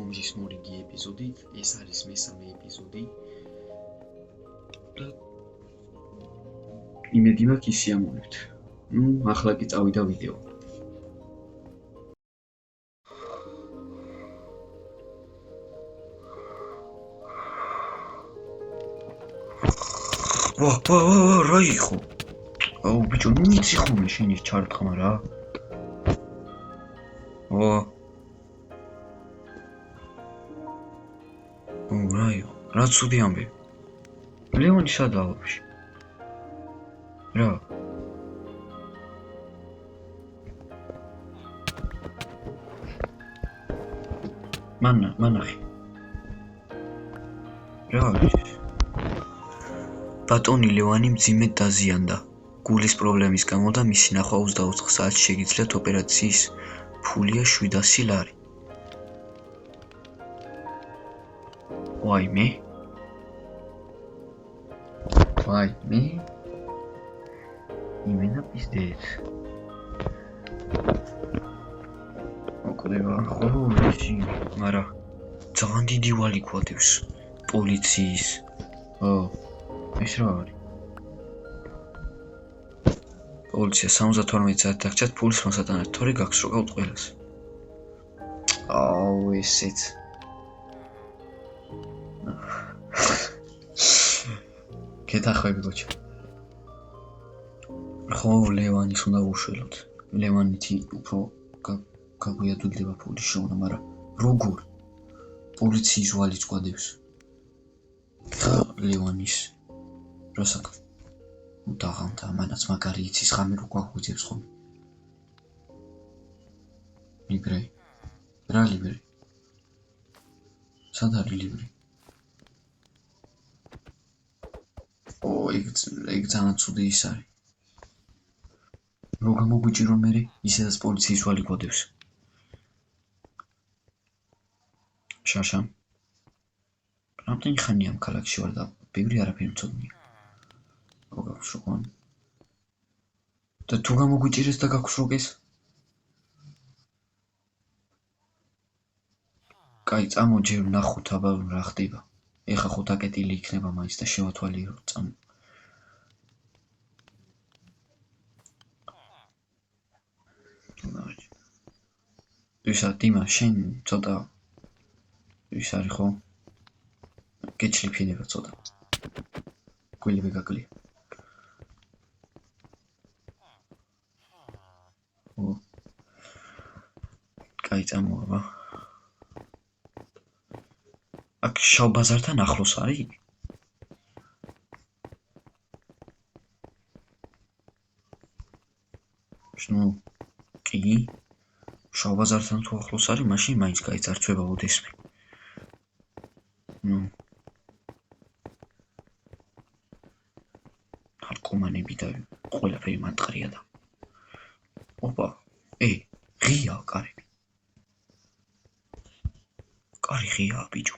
რომის მორიგი ეპიზოდით, ეს არის მესამე ეპიზოდი. და იმედი მაქვს ისიამოვნებთ. ახლა კი წავიდა ვიდეო. ვა, რა იყო? აუ, ბიჭო, მიცი ხოლმე შენი ჩარტყმა რა. რა იყო? რა ცუდი ამბები. ლეონი სადაა ვაფშე? რა? მანახი. რა არის? ბატონი ლევანი მძიმედ დაზიანდა. გულის პრობლემის გამო და მისი ნახვა 24 საათში შეგიძლიათ ოპერაციის ფულია 700 ლარი. ვაიმე? იმენა პიზდეთ. ოკლევა, ხო, ისი, მარა ძალიან დიდი ვალი გვადევს პოლიციის. ეს რა არის? პოლიცია 72 საათი დაგჭათ ფულის მოსატანად, თორე გაქვს რო გავთ ყველას. აუ, ესეც. გეთახვები გოჩა. ხო, ლევანის უნდა უშველოთ. ლევანითი უფრო გაგვიადვილდება ფულის შოვნა, მაგრამ როგორ? პოლიციის ვალიც გვადევს. ლევანის რასაკ დაღამდა, მანაც მაგარი იცის ხამი რო გვაგვიძებს ხოლმე. ლიბრე? რა ლიბრე? სად არის ლიბრე? ეგ ძალიან ცუდი ის არის. რო გამოგვიჭირო მერე, ისედაც პოლიციის ვალი გვადევს. შაშა. რამდენი ხანია ამ ქალაქში ვარ და ბევრი არაფერი მცოდნია. რო გაქვს როგორ? და თუ გამოგვიჭირეს და გაქვს როგეს? კაი, წამო ჯერ ვნახოთ აბა რა ხდება. ეხა ხო დაკეტილი იქნება მაინც და შევათვალიერო წამო. ისა დიმა შენ ცოტა ის არის ხო? გეჩლიფინება ცოტა. გველები გაკლია. კაი, წამო აბა. აქ შავ ბაზართან ახლოს არის? ნუ კი შავ ბაზართან თუ ახლოს არის, მაშინ მაინც გაიწარცვება ოდესმე. ნარკომანები და ყველაფერი მანტყრია და. ოპა, ღია კარები. კარი ღია ბიჭო.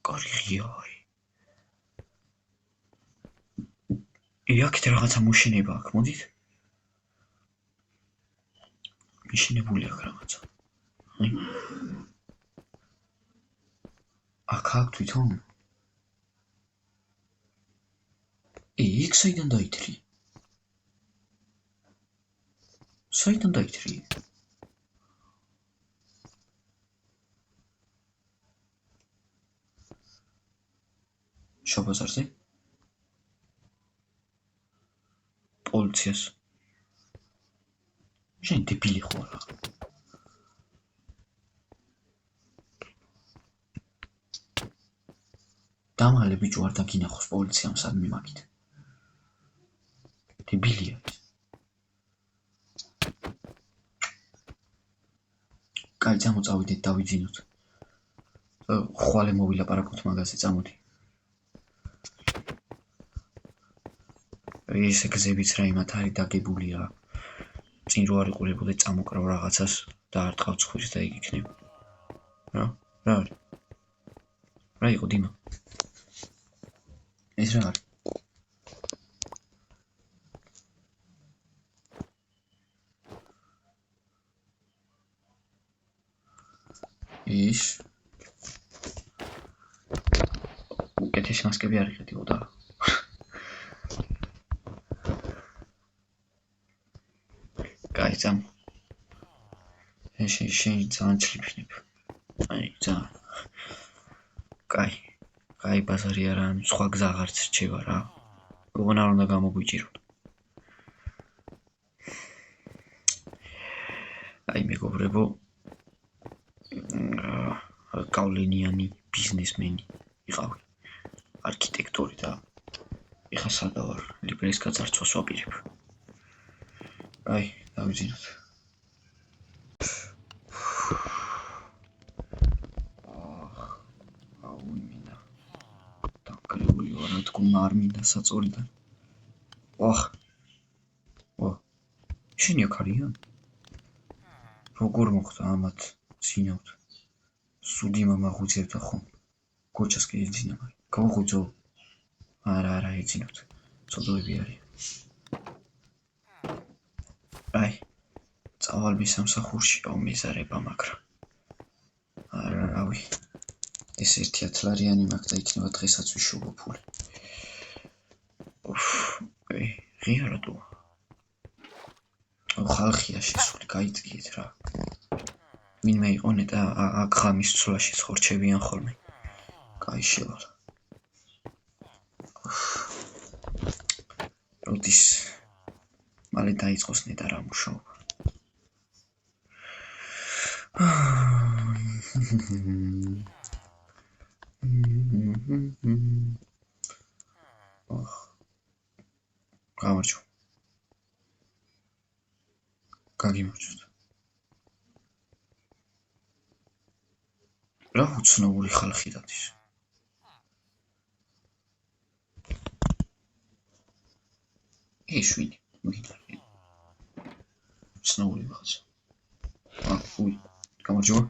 კარი ღია. აქეთ რაღაცა მოშინება აქვს, მოდით? მიშინებული აქვს რაღაცა. აქ თვითონ? იქ საიდან დაითრი? საიდან დაითრი? შავ ბაზარზე? პოლიციას. შენ დებილი ხო რა? დამალე ბიჭო არ დაგინახოს პოლიციამ სადმე მაგით. დებილია ის. კაი, წამო წავიდეთ დავიძინოთ. ხვალე მოვილაპარაკოთ მაგაზე, წამოდი. ეს გზებიც რა იმათ არის დაგებული რა. წინ რო არ იყურებოდე წამოკრავ რაღაცას და არ ტყავ ცხვირს და იქ იქნება. რა არის? რა იყო დიმა? ეს რა არის? ის უკეთესი მასკები არ იყიდიო და კაი ძამ შენ ძალიან ჩლიფნებ აი ძალიან კაი ბაზარი არა სხვა გზა აღარც რჩება რა გოგონა არ უნდა გამოგვიჭიროთ აი მეგობრებო გავლენიანი ბიზნესმენი იყავი არქიტექტორი და ეხა სადა ვარ ლიბრეს გაძარცვას ვაპირებ აი დავიძინოთ დაკრიული ვარ რა თქმა არ მინდა საწოლიდან შენი აქ არიან როგორ მოხდა ამათ ძინავთ სუდი მამაღუძევდა ხომ გოჩას კი ეძინა მაგრამ გავუღვიძო არა ეძინოთ ცოდოები არის აი წავალ სამსახურშიო მეზარება მაგრამ არა რავი ეს 1 ლარიანი მაქვს და იქნება დღესაც ვიშოვო ფული ღია რატოა ხალხია შესული გაიძგიეთ რა ვინმე იყონე და აქ ღამის ცვლაში ხორჩებიან ხოლმე კაი შევალ როდის მალე დაიწყოს ნეტარა მუშაობა გამარჯო გაგიმარჯოთ რა უცნობური ხალხი დადის ვინი უცნობური ვიღაცა გამარჯობა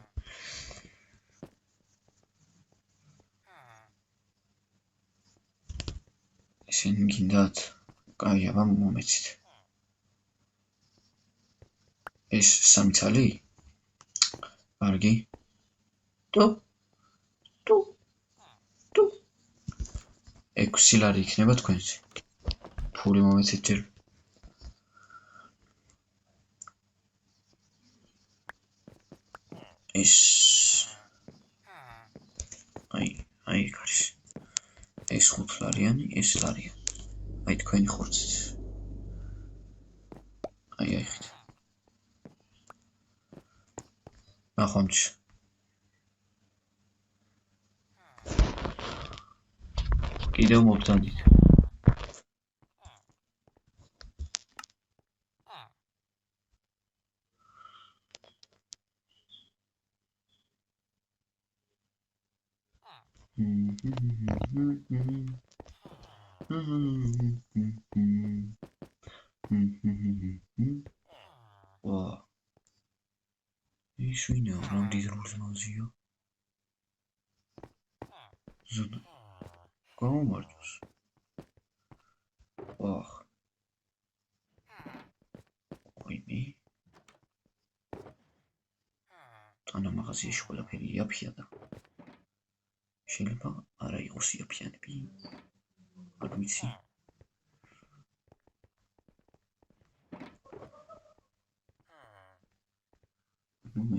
ისინი გინდათ კაი აბა მომეცით ეს 3 ცალი კარგი თუ 6 ლარი იქნება თქვენზე ფული მომეცით ჯერ ეს აი იქ არის ეს 5 ლარიანი ეს ლარიანი აი თქვენი ხორცით აი ხით ნახვამდის კიდევ მობდანდით ის ვინაო რამდენი დროის მაზია ზუდა გამარჯოს ოიმე ანა მაღაზიაში ყველაფერი იაფია და შეიძლება არა იყოს იაფიანები არ ვიცი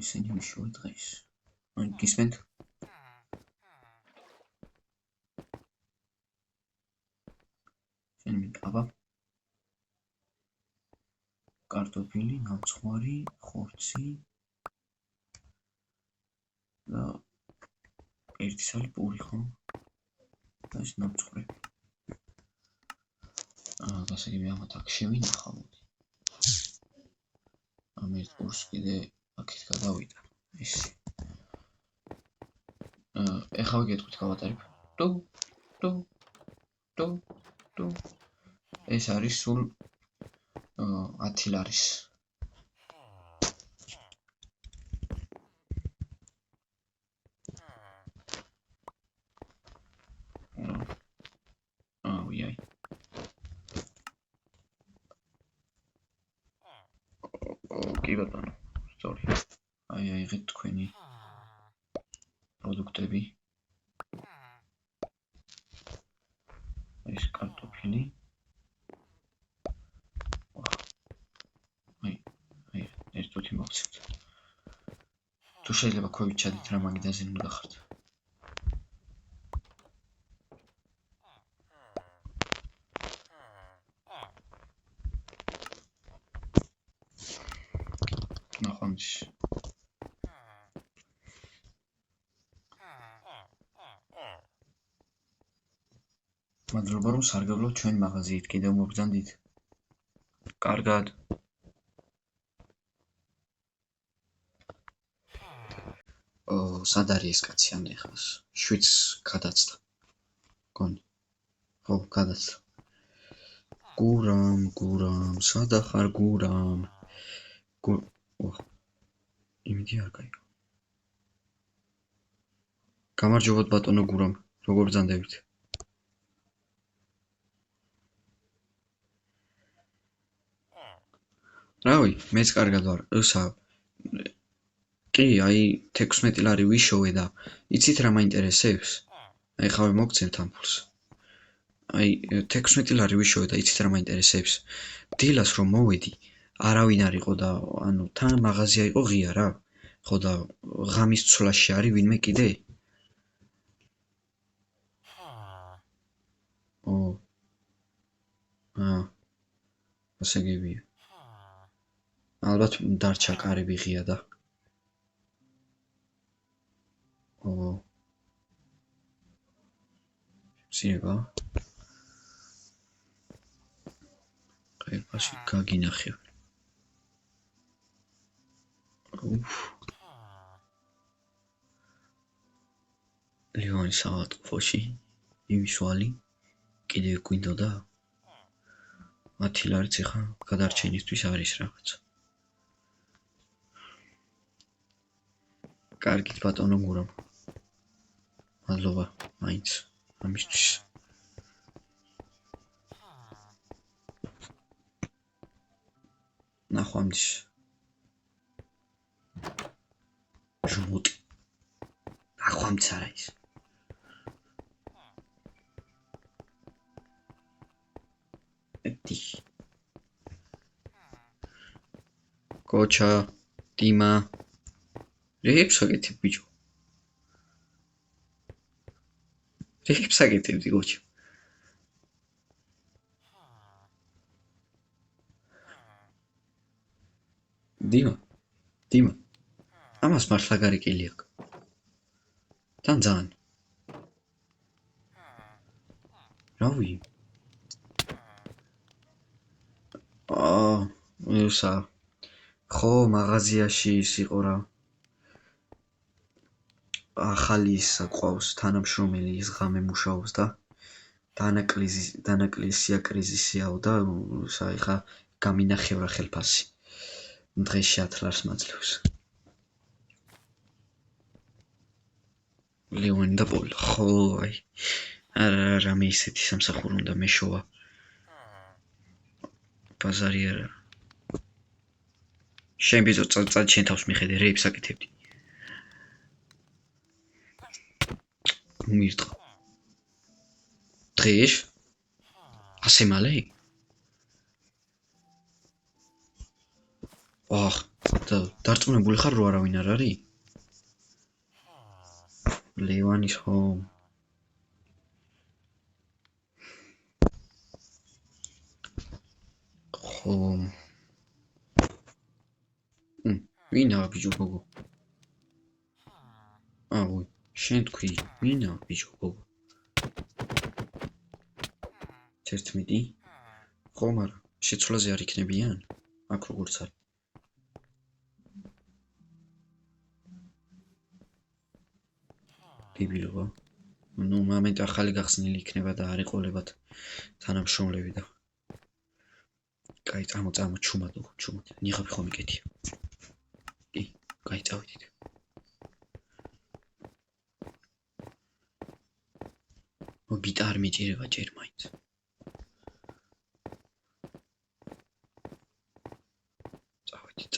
ისინი მიშოვა დღეს გისმენთ შენ აბა კარტოფილი ნამცხვარი ხორცი და 1 ცალი პური ხო და ეს ნამცხრები გასაგები ამათ აქ შევინახავთ ამ ერთ პურს კიდე აქეთ გადავიდა ეს ეხლა ვიგეთქვით გავატარებ თუ ეს არის სულ 10 ლარის აი კი ბატონო სწორი აი იღეთ თქვენი პროდუქტები. ეს კარტოფილი. აი, ეს თუთი მოგცემთ. თუ შეიძლება ქვევით ჩადით რა მაგიდაზე უნდა ხართ. ნახონჯი. მადლობა რომ სარგებლობთ ჩვენ მაღაზიით, კიდევ მოგბრძანდით. კარგად. სად არის ეს კაცი ამდენხანს? შვიდს გადაცდა. გონი. ხო, გადაცდა. გურამ, სადა ხარ გურამ? იმედი არ გაიგო. გამარჯობათ ბატონო გურამ, როგორ ბრძანდებით? რავი, მეც კარგად ვარ. კი, აი 16 ლარი ვიშოვე და იცით რა მაინტერესებს? აი ხავე მოგცემთ ამ ფულს. აი 16 ლარი ვიშოვე და იცით რა მაინტერესებს? დილას რომ მოვედი, არავინ არ იყო და ანუ თან მაღაზია იყო ღია რა. ხო და ღამის ცვლაში არის ვინმე კიდე? ასე გებია. ალბათ დარჩა კარები ღია და. სიება? ყერფაში გაგინახევ. ლევანი საავადმყოფოში იმისვალი კიდევ გვინდოდა? 10 ლარიც ეხა გადარჩენისთვის არის რაღაცა. კარგით ბატონო გურამ. მადლობა მაინც ამისთვის. ნახვამდის. ჟმუტი. ნახვამდის არა ის. კოჩა, დიმა. რეებს აგეთებ ბიჭო. რეებს აგეთებდი კოჩა. დიმა. ამას მართლა გარეკილი აქვს. თან ძალიან. რავი. ესა. ხო, მაღაზიაში ის იყო რა. ახალი ის ყავს თანამშრომელი, ის ღამე მუშაობს და დანაკლისია კრიზისიაო და ხა გამინახევრა ხელფასი. დღეში 10 ლარს მაძლევს. ლევანი და პოლ. ხო, აი. არა მე ისეთი სამსახური უნდა მეშოვა. ბაზარი არა. შენ ბიძო წად შენ თავს მიხედე, რეებს აკეთებდი. მირტყა. დღეში? ასე მალე? დარწმუნებული ხარ რომ არავინ არ არის? ლევანის ხო. ხო. ვინა ბიჭო გოგო? ვი, შენ თქვი, ვინა ბიჭო გოგო? 11? ხო, მაგრამ შეცვლაზე არ იქნებიან? აქ როგორც არის. ბიბილობა. ნუ მომენტ ახალი გახსნილი იქნება და არ ეყოლებათ თანამშრომლები და. კაი, წამო, ჩუმად. ნიღაბი ხომ იკეთია. კი, კაი, წავედით. გიტარი მიჭირება ჯერ მაინც. წავედით.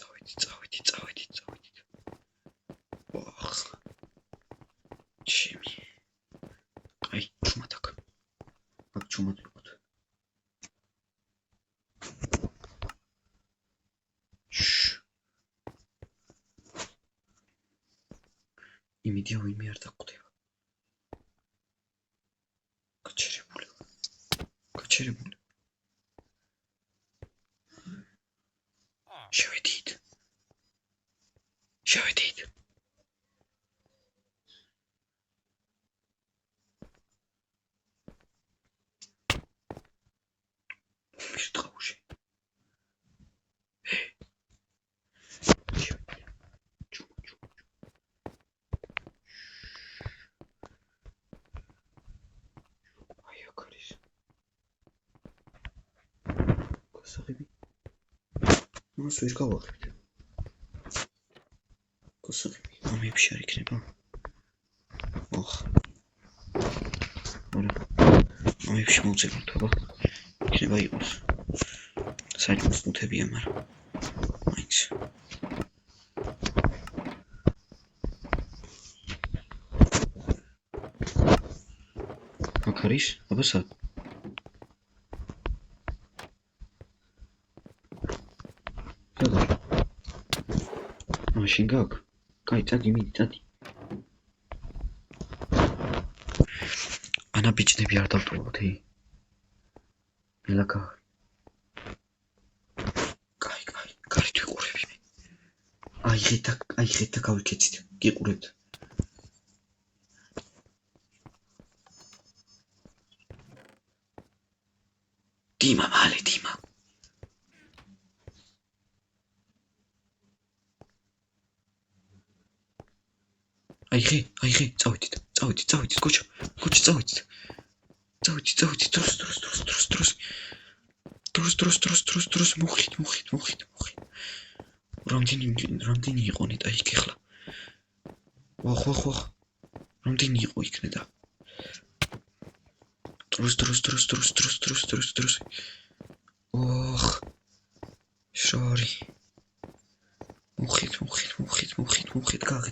იმედია ვინმე არ დაგვხვდება. გაჩერებული. შევედით. მიშტყავში. აი აქ არის. გასაღები. მას ვერ გავახერთ. გასაღები. ამებში არ იქნება. ოხ. არა. ამებში მოვწეროთ, აბა. იქნება იყოს. საჭმელს ნუთებია, მაგრამ მაინც. აქ არის? აბა სად? მაშინ გაქვს? კაი, წადი, მიდი, წადი. ანა ბიჭნები არ დავტოვოთ, მელაკა. კაი, გარეთ ვიყურები მე. აიღეთ და გავიქეცით, გიყურებთ. დიმა, მალე, დიმა. აიღე, წავიდით, კოჩა, წავიდით. წავიდით, დროს, მოხით. რამდენი იყო ნეტა იქ ეხლა? ვახ, რამდენი იყო იქნე და? დროს. ოხ, შორი. მოხით, გაღი,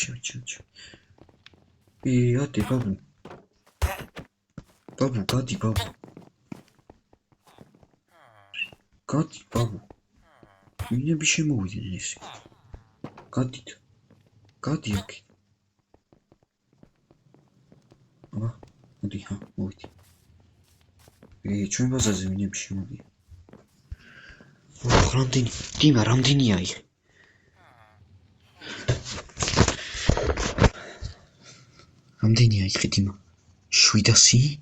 შევიჩი. ადი, ბაბუ, გადი, ბაბუ. მინები შემოვიდნენ ესე. გადი აქ. აბა, მოდი, მოვიდი. ჩვენ ბაზარზე მინები შემოვიდნენ. ოხ, რამდენია იქ? რამდენია იქ, დიმა? 700?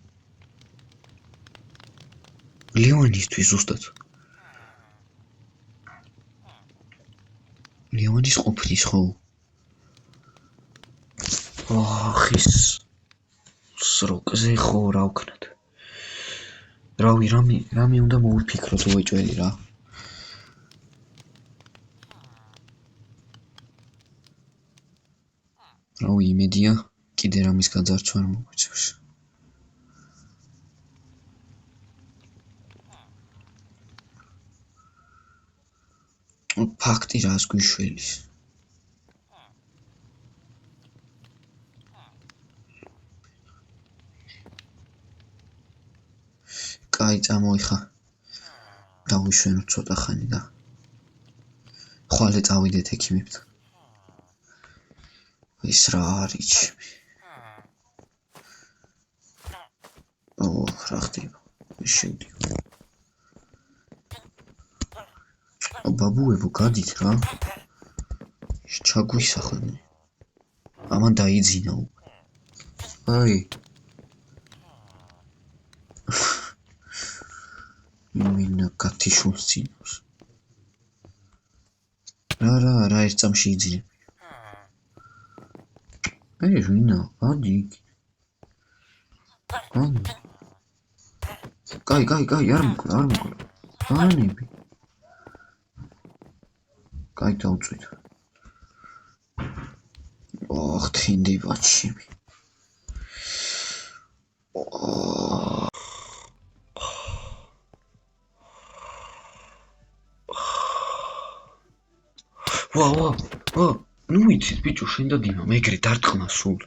ლეონისთვის ზუსტად. ლეონის ყოფნის, ხო? ახ, ის სროკზე ხო, რა ვქნათ? რავი, რამე უნდა მოვიფიქროთ, ვეჭველი რა. რავი, იმედია, კიდე რამის გაძარცვა არ მოგვიწევს. ფაქტი რას გვიშველის? კაი, წამოიხა. დავიშვენოთ ცოტა ხანი და ხვალე წავიდეთ ექიმებთან. ის რა არის? რა ხდება? შევდივ. ბაბუებო, გადით რა. ჩაგვისახნენ. ამან დაიძინა. აი. მინა კათიშულს წინავს. რა ერთ წამში იძინე. ვინა, ადი. კაი, არ მოკლ. ანები. კაი, დავწვით. ოხ, თინდი ბაჩიმი. ვა, ნუ იცით ბიჭო, შენ და დიმა, მეგრე დარტყმა სულ.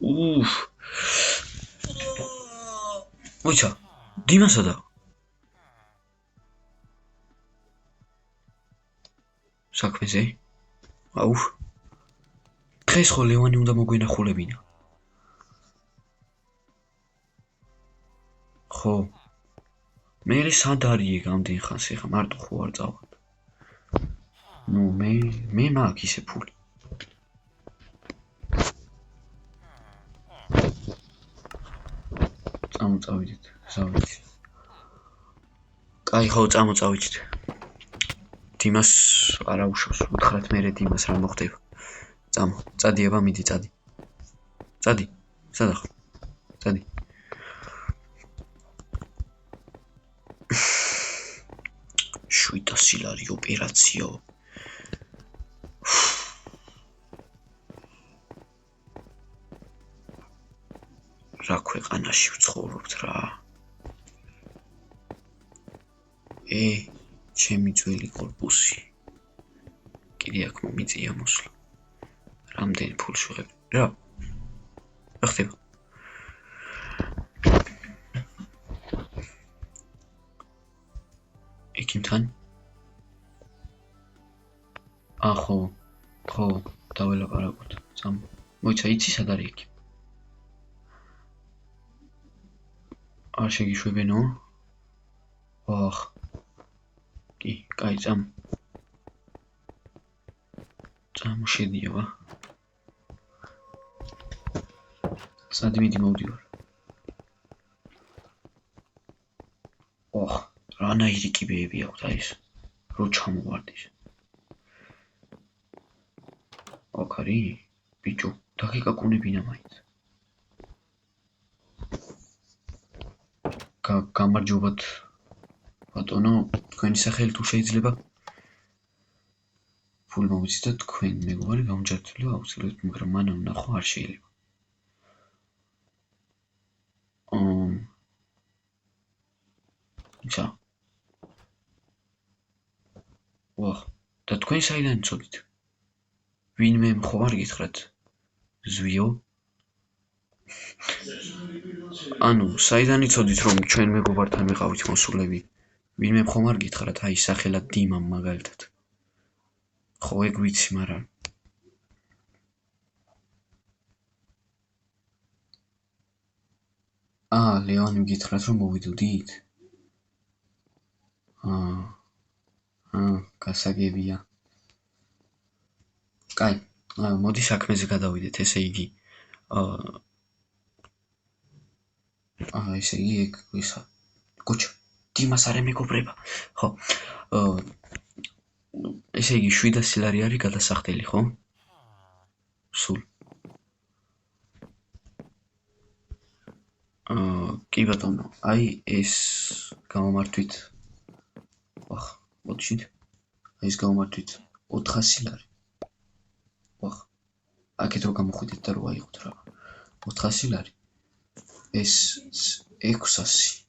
უფ. მოიცა, დიმასადა. საქმეზე? აუ. ხეს ხო ლევანი უნდა მოგვენახულებინა. ხო. მე სად არის ეგ ამდენ ხანს ეხა მარტო ხო არ წავალ. ნუ მე მაქვს ისე ფული. წავიდეთ, ზავით. კაი, ხო, წავიდეთ. დიმას არა უშავს, უთხრათ მერე დიმას რა მოხდება. წადი აბა, მიდი, წადი. წადი, სადა ხარ? წადი. შვიდასი ლარი ოპერაციო. რა ქვეყანაში ვცხოვრობთ რა? ჩემი ძველი კორპუსი. კიდე აქ მომიწია მოსვლა. რამდენი ფულს ვიღებ? რა ხდება? ეკიმთან? ხო, დაველაპარაკოთ. მოიცა, იცი სად არის ეკიმ? არ შეგიშვებენო? კი, კაი, შედიავა. წადი მიდი მოვდივარ. რანაირი კიბეები აქვთ აი ეს, რო ჩამოვარდის. აქ არის, ბიჭო, დაგეკაკუნებინა მაინც. გამარჯობათ, ბატონო, თქვენი სახელი თუ შეიძლება? ფული მომიცით და თქვენ მეგობარი გამჯართულია აუცილებლად, მაგრამ მანამ ნახვა არ შეიძლება. ისა. და თქვენ საიდან იცოდით? ვინმე ხო არ გითხრათ? ზვიო? ანუ, საიდან იცოდით, რომ ჩვენ მეგობართან ვიყავით მოსულები? ვინმე ხომ არ გითხრათ, აი, სახელად დიმამ მაგალითად. ხო, ეგ ვიცი, მაგრამ ლევანიმ გითხრათ, რომ მოვიდოდით? გასაგებია. კაი, მოდი საქმეზე გადავიდეთ, ესე იგი. ესე იგი, ეგ ისა. გოჩა, დიმას არ ემეგობრება. ხო. ესე იგი 700 ლარი არის გადასახდელი, ხო? სულ. კი ბატონო, აი ეს გამომართვით. მოდიშით. აი ეს გამომართვით 400 ლარი. აქეთ რო გამოხვიდეთ და რო აიღოთ რა. 400 ლარი. ეს 600.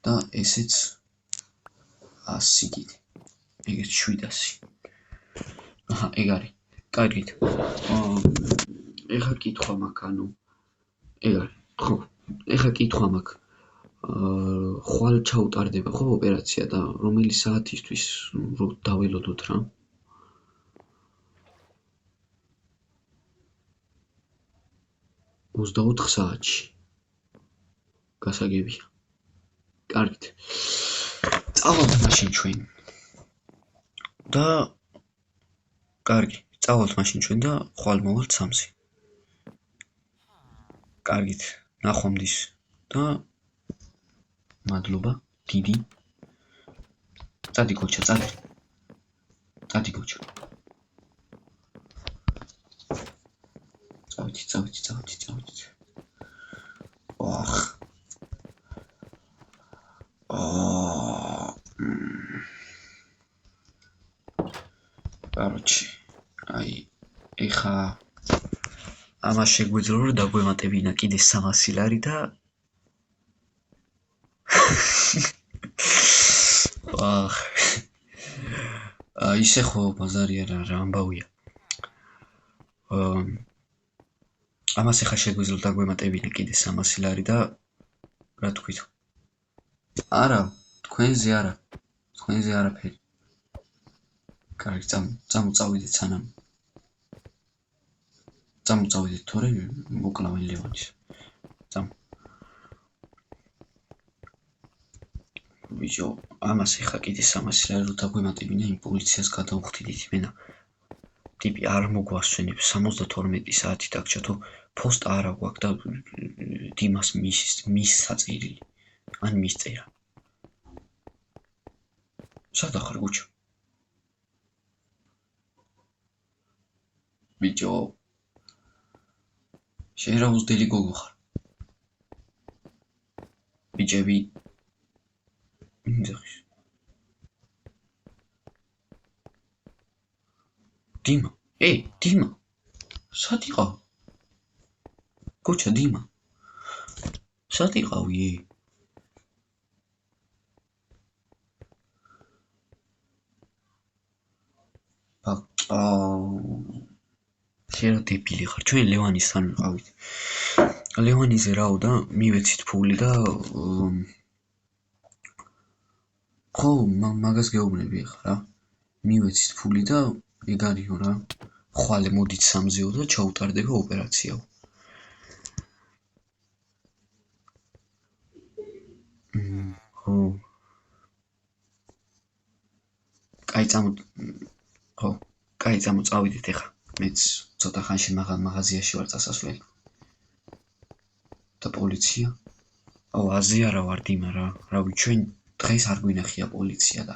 და ესეც 100 კიდე. ეგეც 700. ეგ არის. კარგით. ეხა კითხვა მაქვს, ანუ ეგ არის. ხო, ეხა კითხვა მაქვს. ხვალ ჩაუტარდება ხო ოპერაცია და რომელი საათისთვის რო დაველოდოთ რა? ოცდაოთხ საათში. გასაგებია. კარგით. წავალთ მაშინ ჩვენ. და კარგი, წავალთ მაშინ ჩვენ და ხვალ მოვალთ 3-ზე. კარგით, ნახვამდის და მადლობა, დიდი. წადი გოჩა, წადი. წადი გოჩა. წავიდით. Короче, აი, ეხა ამას შეგვიძლია რომ დაგვემატებინა კიდე 300 ლარი და ისე ხო ბაზარი არა, რა ამბავია. ამას ეხა შეგვიძლია დაგვემატებინა კიდე 300 ლარი და რა თქვით? არა, თქვენზე არაფერი. კარგი, წამოწავიდეთ სანამ წამოწავიდეთ თორე მოკლავენ ლევანის. ბიჭო, ამას ეხა კიდე 300 ლარი როცა გვემატებინა იმ პოლიციას გადავხვდით იმენა. ტიპი არ მოგვასვენებს 72 საათი დაგჭათო ფოსტა არა გვაქვს და დიმას მის საწერილი ან მისწერა. სად ახარ გუჩა? ბიჭო, შენ რა უძდელი გოგო ხარ? ბიჭები მინძახის. დიმა, დიმა, სად იყავ? გუჩა, დიმა, სად იყავი? შენ რა დებილი ხარ? ჩვენ ლევანისთან ვიყავით. ლევანიზე რაო და მივეცით ფული და ხო, მაგას გეუბნები ხა რა. მივეცით ფული და ეგ არისო რა. ხვალე მოდით 3-ზეო და ჩაუტარდება ოპერაციაო. ხო. კაი წავიდეთ ეხა. მეც ცოტა ხანში მაღაზიაში ვარ წასასვლელი. და პოლიცია? აზე არა ვარ დიმა რა. რავი, ჩვენ დღეს არ გვინახია პოლიცია და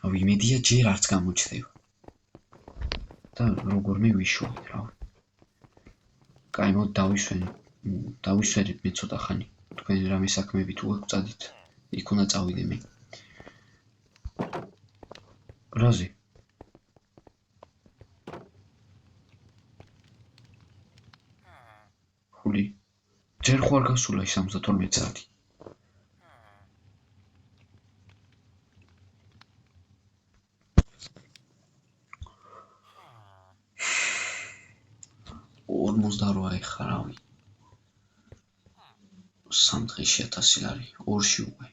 რავი, იმედია ჯერ არც გამოჩნდება. და როგორმე ვიშოვით რა. კაი, მოდ დავისვენეთ მე ცოტა ხანი. თქვენ რამე საქმეები თუ აქვს წადით. იქ უნდა წავიდე მე. რაზე? ხული. ჯერ ხო არ გასულა 72 საათი. ორ ეხა რავი. 3 დღეში 1000 ლარი, 2-ში უკვე.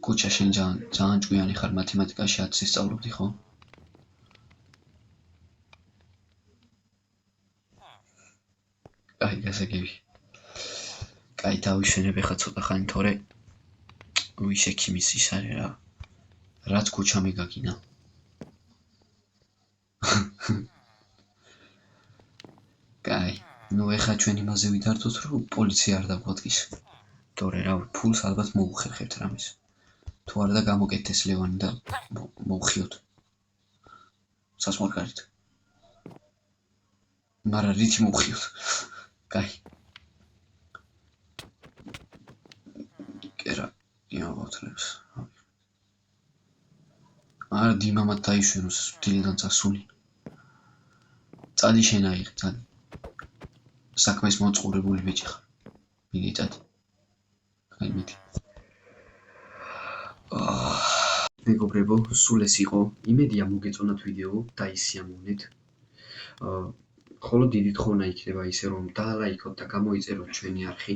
გუჩა, შენ ძალიან ჭკვიანი ხარ, მათემატიკაში 10-ს სწავლობდი, ხო? კაი, გასაგები. კაი, დავისვენებ ეხა ცოტა ხანი, თორე ვის ექიმის ის არის რა. რაც გუჩა მეგაგინა. კაი, ნუ ეხა ჩვენ იმაზე ვიდარდოთ, რომ პოლიცია არ დაგვადგის. თორე რა, ფულს ალბათ მოუხერხებთ რამეს. თუ არა და გამოკეთდეს ლევანი და მოვხიოთ. სასმორგარით. მარა რითი მოვხიოთ? კაი. კერა, იმავთლებს. არა, დიმამად დაიშვენოს დილიდან წასული. წადი შენ აიღე, წადი. საქმეს მოწყურებული ბიჭი ხარ. მიდი წადი. კაი, მიდი. მეგობრებო, სულ ეს იყო. იმედია მოგეწონათ ვიდეო და ისიამოვნეთ. ხოლო დიდი თხოვნა იქნება ისე რომ დაალაიქოთ და გამოიწეროთ ჩვენი არხი.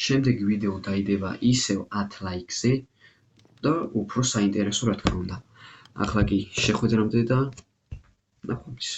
შემდეგი ვიდეო დაიდება ისევ 10 ლაიქზე და უფრო საინტერესო რა თქმა უნდა. ახლა კი შეხვედრამდე და ნახვამდის.